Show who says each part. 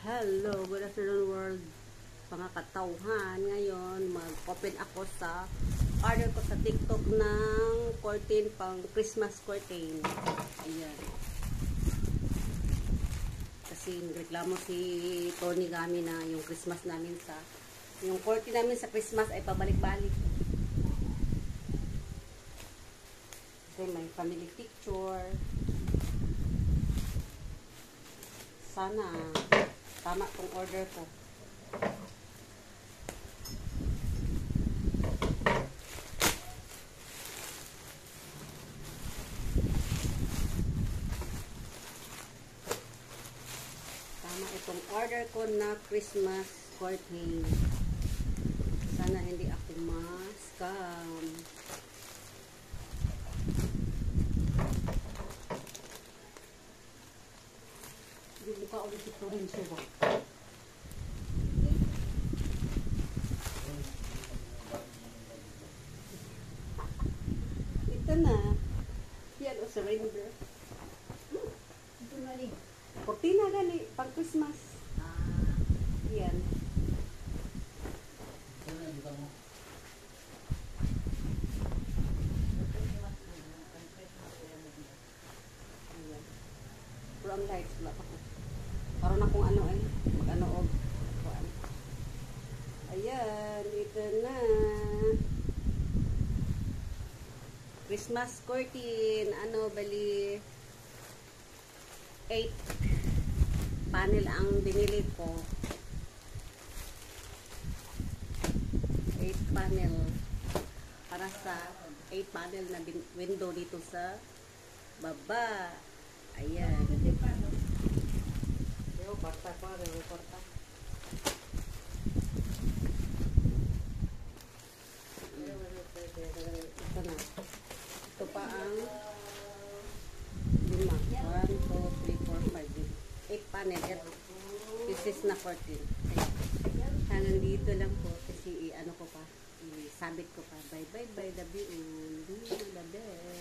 Speaker 1: Hello, good afternoon world. Mga katauhan, ngayon mag-open ako sa order ko sa TikTok ng curtain pang Christmas curtain. Ayan. Kasi nagreklamo si Tony Gami na yung Christmas namin yung curtain namin sa Christmas ay pabalik-balik. Kasi may family picture. Sana tama tong order ko. Tama itong order ko na Christmas curtain. Sana hindi ako ma-scam. Buka ulit ito rin siya ba? Ito na. Yan o surrender.
Speaker 2: Ito na rin.
Speaker 1: Cortina gali, pang Christmas. Yan. Pero ang lights wala pa ko. Karoon akong ano ay mag-ano og kuan. Ayan, ito na. Christmas curtain, ano bali 8 panel ang binili ko. 8 panel para sa 8 panel na window dito sa baba. Ayan. Porta ko, porta. Ito na. Ito pa ang 5. 1, 2, 3, 4, 5. 8 panel. This is na 14. Hanggang dito lang po. Kasi ano ko pa. Isabit ko pa. Bye bye bye. The best.